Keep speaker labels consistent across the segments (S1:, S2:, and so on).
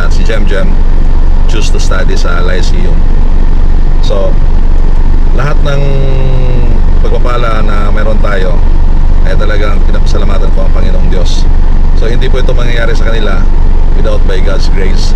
S1: at si Jem choose to study sa Lyceum. So lahat ng pagpapala na meron tayo ay talagang pinapasalamatan ko ang Panginoong Diyos. So hindi po ito mangyayari sa kanila without by God's grace.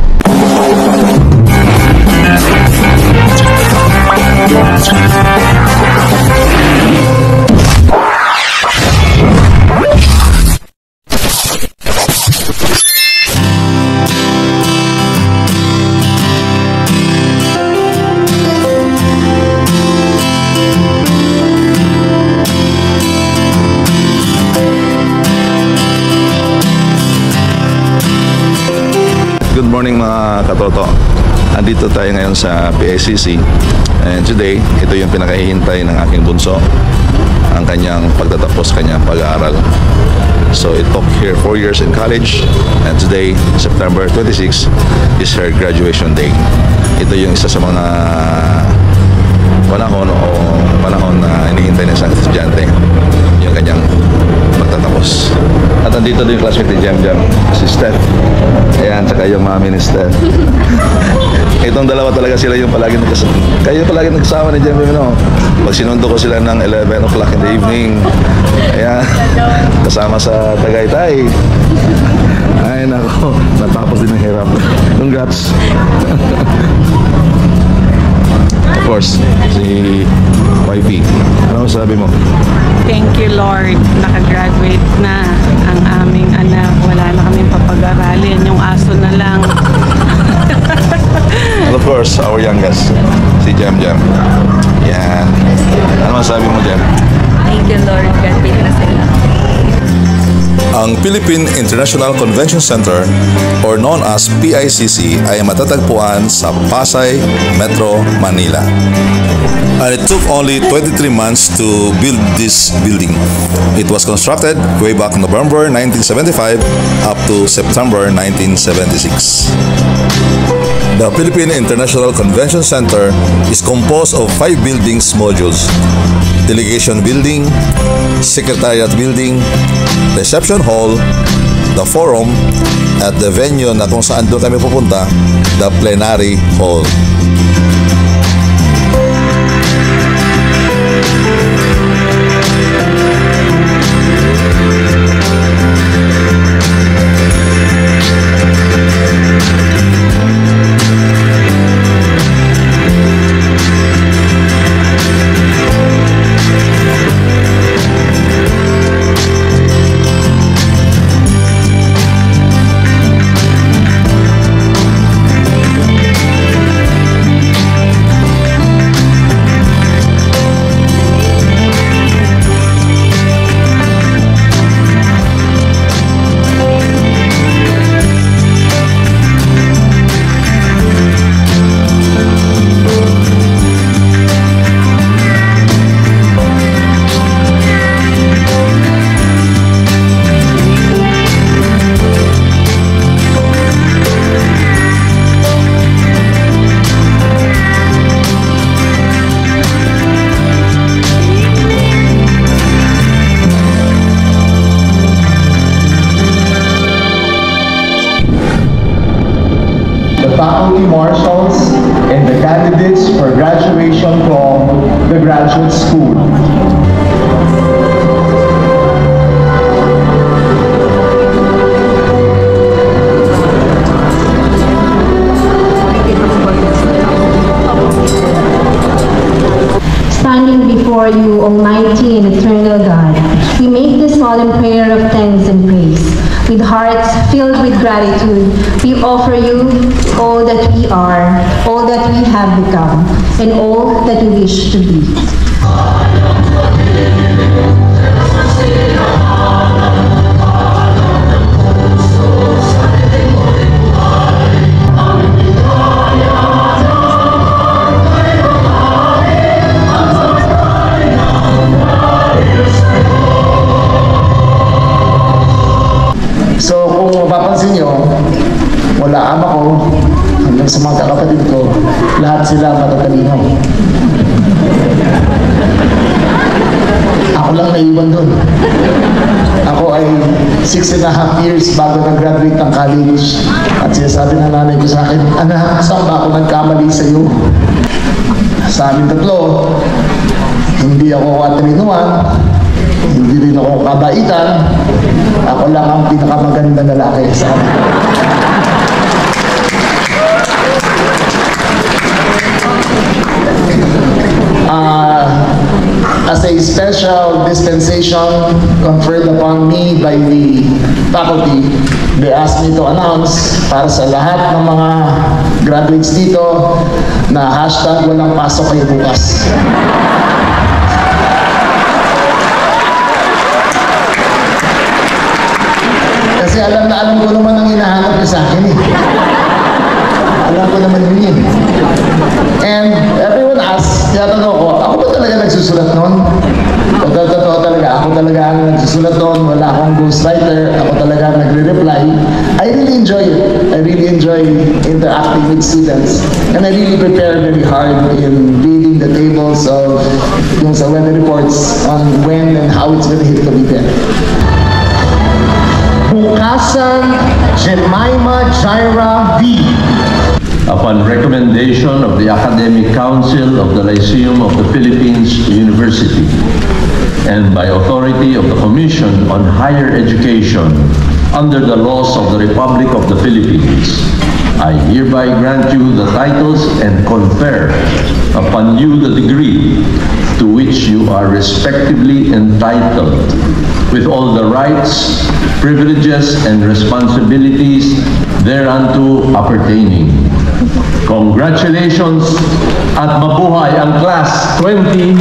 S1: Good morning mga katoto. Andito tayo ngayon sa PICC and today, ito yung pinakahihintay ng aking bunso, ang kanyang pagtatapos, kanyang pag-aaral. So it took here 4 years in college and today, September 26, is her graduation day. Ito yung isa sa mga panahon na inihintay ng isang estudyante, yung kanyang magtatapos. At andito din yung classmate ni Jem, si Steph. Ayan, tsaka yung mami ni Steph. Itong dalawa talaga sila yung palagi nagkasama. Kayo palagi nagkasama ni Jem, no? Pag sinundo ko sila ng 11 o'clock in the evening, ayan, kasama sa Tagaytay. Ay, nako, natapos din ang hirap. Congrats. Of course, si YP. Ano sabi mo?
S2: Thank you, Lord. Nakagraduate na ang aming anak. Wala na kaming papag-aralin. Yung aso na lang.
S1: And of course, our youngest, si Jem. Yan. Ano sabi mo, Jem?
S2: Thank you, Lord. Graduate na sila.
S1: Ang Philippine International Convention Center or known as PICC ay matatagpuan sa Pasay, Metro Manila. And it took only 23 months to build this building. It was constructed way back November 1975 up to September 1976. The Philippine International Convention Center is composed of 5 buildings modules: Delegation Building, Secretariat Building, Reception Hall, the Forum, at the venue na kung saan doon kami pupunta, the Plenary Hall.
S3: Faculty marshals, and the candidates for graduation from the graduate school.
S4: Standing before you, Almighty and Eternal God, we make this solemn prayer of thanks and praise. With hearts filled with gratitude, we offer you all that we are, all that we have become, and all that we wish to be.
S3: So kung mapapansin nyo, mula ama ko hanggang sa mga kapatid ko, lahat sila matatalino. Ako lang naiwan doon. Ako ay 6.5 years bago nag-graduate ng college. At sinasabi ng nanay ko sa akin, anak, saan ba ako nagkamali sa iyo? Sa amin tatlo, hindi ako katrinuan, hindi rin ako kabaitan, ako lang ang pinakamagandang lalaki sa amin. As a special dispensation conferred upon me by the faculty, they asked me to announce para sa lahat ng mga graduates dito na hashtag walang pasok kayo bukas. Kasi alam ko naman ang hinahanap niyo sa akin eh. Alam ko naman yun. And everyone asks, tinatanong ko, ako ba talaga nagsusulat noon? Totoo talaga, ako talaga ang nagsusulat noon, wala akong ghostwriter, ako talaga nagre-reply. I really enjoy it. I really enjoy interacting with students. And I really prepare very hard in reading the tables of yung sa weather reports on when and how it's going to hit the weekend. Bukasan Jemima Jaira V.
S5: Upon recommendation of the Academic Council of the Lyceum of the Philippines University and by authority of the Commission on Higher Education under the laws of the Republic of the Philippines, I hereby grant you the titles and confer upon you the degree to which you are respectively entitled, with all the rights, privileges, and responsibilities thereunto appertaining. Congratulations at mabuhay ang Class 2024!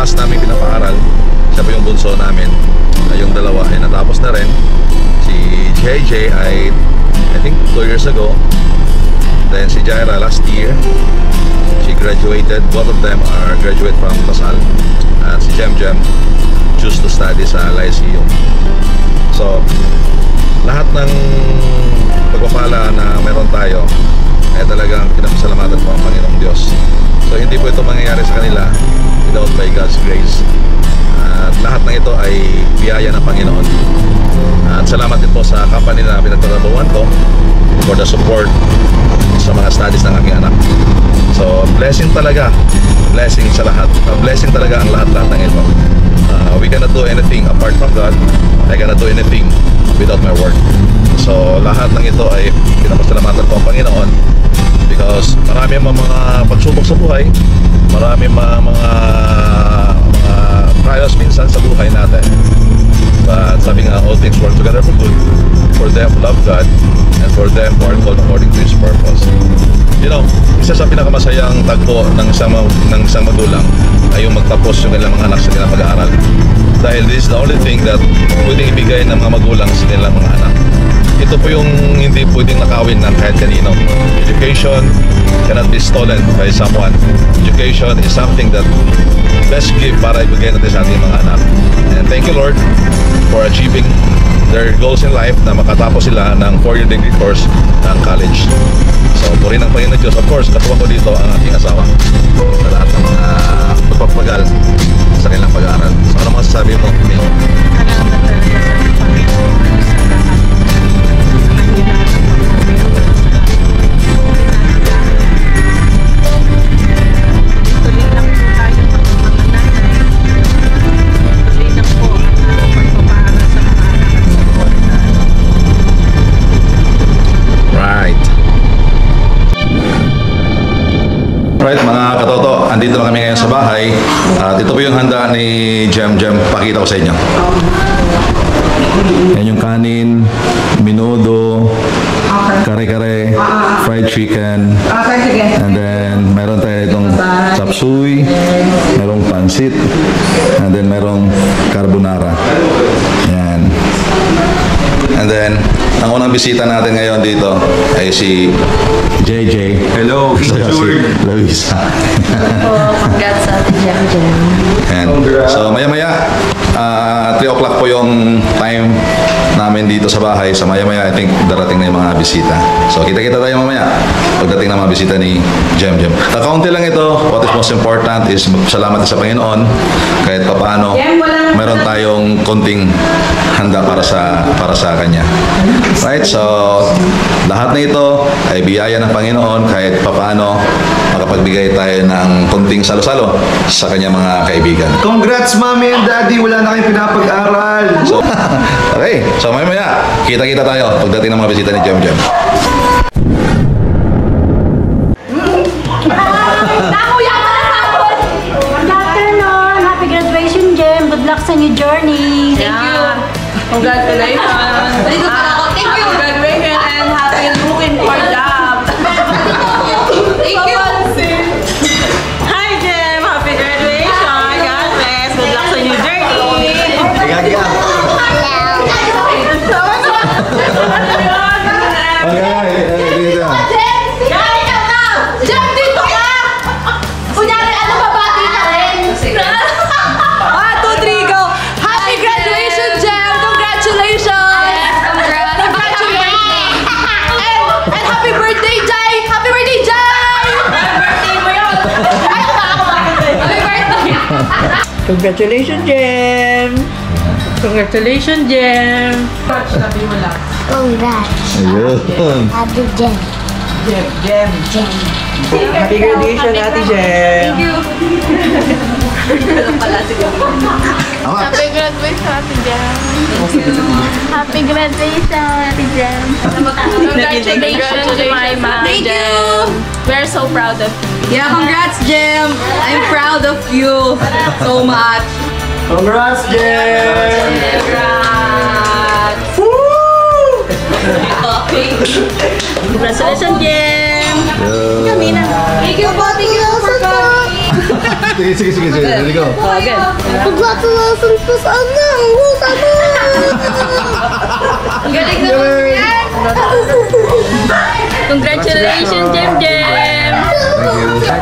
S1: last namin pinapaaral. Siya po yung bunso namin. Yung dalawa ay natapos na rin. Si JJ ay I think 2 years ago. Then si Jaira last year. She graduated. Both of them are graduate from Pasal. At si Jem choose to study sa Lyceum. So lahat ng pagpapala na meron tayo ay talagang pinapasalamatan po ang Panginoong Diyos. So hindi po ito mangyayari sa kanila without by God's grace. At lahat ng ito ay biyaya ng Panginoon. At salamat din po sa company na pinagtatrabahuan ko for the support sa mga studies ng aking anak. So blessing talaga, blessing sa lahat. Blessing talaga ang lahat-lahat ng ito. We cannot do anything apart from God. I cannot do anything without my work. So lahat ng ito ay pinapasalamatan ko ang Panginoon because marami mga pagsubok sa buhay, marami mga trials minsan sa buhay natin. But sabi nga, all things work together for good for them who love God and for them who are called according to His purpose. You know, isa sa pinakamasayang tagpo ng isang magulang ay yung magtapos yung kanilang mga anak sa kanilang pag-aaral. Dahil this is the only thing that pwedeng ibigay ng mga magulang sa kanilang mga anak. Ito po yung hindi pwedeng nakawin ng kahit kanino. Education cannot be stolen by someone. Education is something that best give para ibigay natin sa ating mga anak. And thank you, Lord, for achieving their goals in life na makatapos sila ng 4-year degree course ng college. So, purihin ang Panginoon Diyos. Of course, katuwa ko dito ang aking asawa sa lahat ng mga pagpapagal sa kanilang pag-aaral. So, ano masasabi mo, May?
S2: Salamat talaga sa Panginoon sa lahat. Sa kanya tuloy lang po tayo mga nanay. Tuloy lang po ang pagpapaaral sa mga anak at sa mga
S1: Right. Right, mga katoto, andito na kami ngayon sa bahay. At ito po yung handa ni Jem. Pakita ko sa inyo. Yan yung kanin, minudo, kare-kare, fried chicken, and then meron tayo itong chop suey, merong pansit, and then merong carbonara. Yan. And then, ang unang bisita natin ngayon dito ay si JJ. Hello, si Luisa.
S4: Congrats sa ating Jem.
S1: And so maya-maya 3 o'clock po yung time namin dito sa bahay. So maya-maya I think darating na yung mga bisita. So kita-kita tayo mamaya pagdating ng mga bisita ni Jem. Kaunti lang ito. What is most important is salamat sa Panginoon kahit papaano meron tayong konting handa para sa kanya. Right? So lahat na ito ay biyaya ng Panginoon kahit papaano makapagbigay tayo ng konting salo-salo sa kanyang mga kaibigan.
S6: Congrats, Mommy and Daddy! Wala na kayong pinapag-aral!
S1: So, okay. So, maya-maya, kita-kita tayo pagdating ng mga bisita ni Jem.
S7: Good afternoon! Happy graduation, Jem! Good luck sa new journey!
S2: Thank you! Congratulations!
S7: Thank you!
S2: Graduation and happy looking for job!
S7: Thank you!
S2: Hi, Jem! Happy graduation! God bless! Good luck sa new journey!
S7: Jem, dito ka! Kunyari, ano ba bati ka rin? 1, 2, 3, go! Happy graduation, Jem! Congratulations! Congratulations! And happy birthday, Jai! Happy birthday, Jai! Birthday mo yun! Happy birthday!
S2: Congratulations, Jem! Congratulations, Jem! Sabi mo lang.
S8: Congrats.
S1: Ayun.
S8: Ate Jem.
S2: Jem! Happy graduation, Ate Jem!
S7: Thank you!
S8: Happy graduation, Ate Jem. Happy graduation, Ate Jem.
S7: Congratulations to my mom,
S8: Thank you.
S7: We're so proud of you.
S2: Yeah, congrats, Jem! I'm proud of you so much.
S6: Congrats, Jem!
S7: Congrats! Congratulations, Jem!
S1: Ayun.
S7: Thank you po, thank you for coming.
S1: Sige. Ready go.
S8: Congratulations po sa anak.
S7: Galing naman yan! Congratulations, Jem!
S1: Thank you.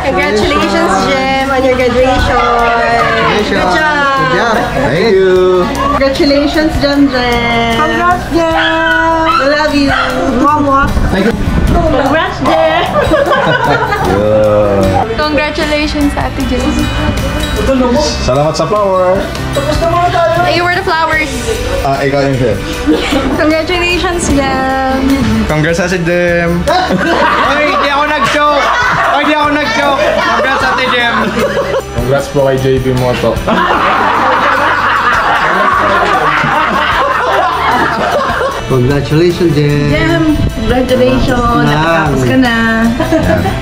S2: Congratulations, Jem, on your graduation. Good job.
S1: Thank you.
S2: Congratulations, Jem. Congrats, Jem. We love you. Mama.
S7: Congrats, Jem!
S1: Yeah.
S7: Congratulations, Ate Jem.
S1: Salamat sa flower.
S7: You were the flowers.
S1: Ikaw yung chef.
S7: Congratulations, Jem.
S6: Congrats, Ate Jem! Oy, di ako nag-joke! Congrats, Ate Jem!
S9: Congrats po kay JB Moto.
S6: Congratulations, Jem!
S2: Congratulations. Nakatapos ka na.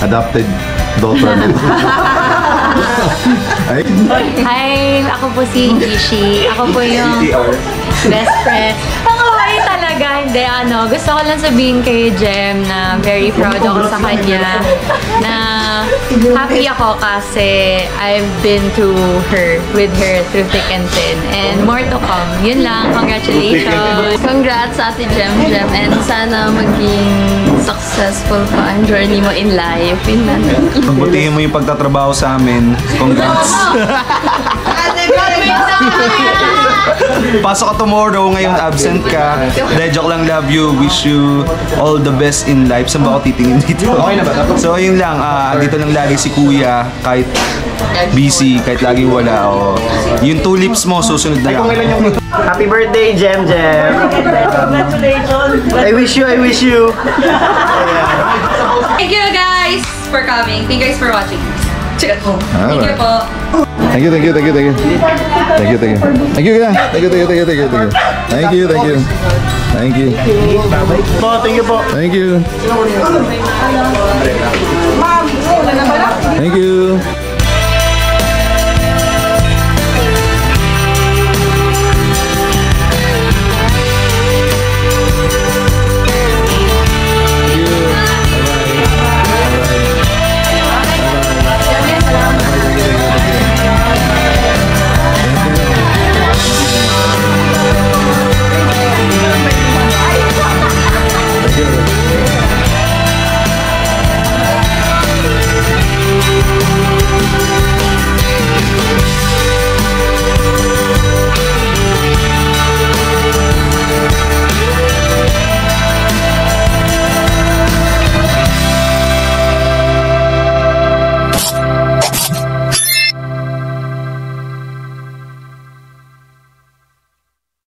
S1: Adopted daughter.
S10: Hi, ako po si Ishi. Ako po yung best friend. Hi talaga, hindi gusto ko lang sabihin kay Jem na very proud ako sa kanya, na happy ako kasi I've been with her through thick and thin, and more to come. Yun lang, congratulations.
S7: Congrats sa Ate Jem, and sana maging successful pa ang journey mo in life. Yun lang.
S11: Pagbutihin mo yung pagtatrabaho sa amin. Congrats. Pasok ka tomorrow, ngayon absent ka. Dahil joke lang, love you. Wish you all the best in life. Saan ba ako titingin dito? Okay na ba? So ayun lang, dito lang lagi si Kuya. Kahit busy, kahit lagi wala. Yung tulips mo, susunod na lang.
S6: Happy birthday, Jem. Congratulations. I wish you.
S7: Thank you guys for coming. Thank you guys for watching. Thank you po.
S1: Thank you. Thank you, kuya. Thank you. Thank you.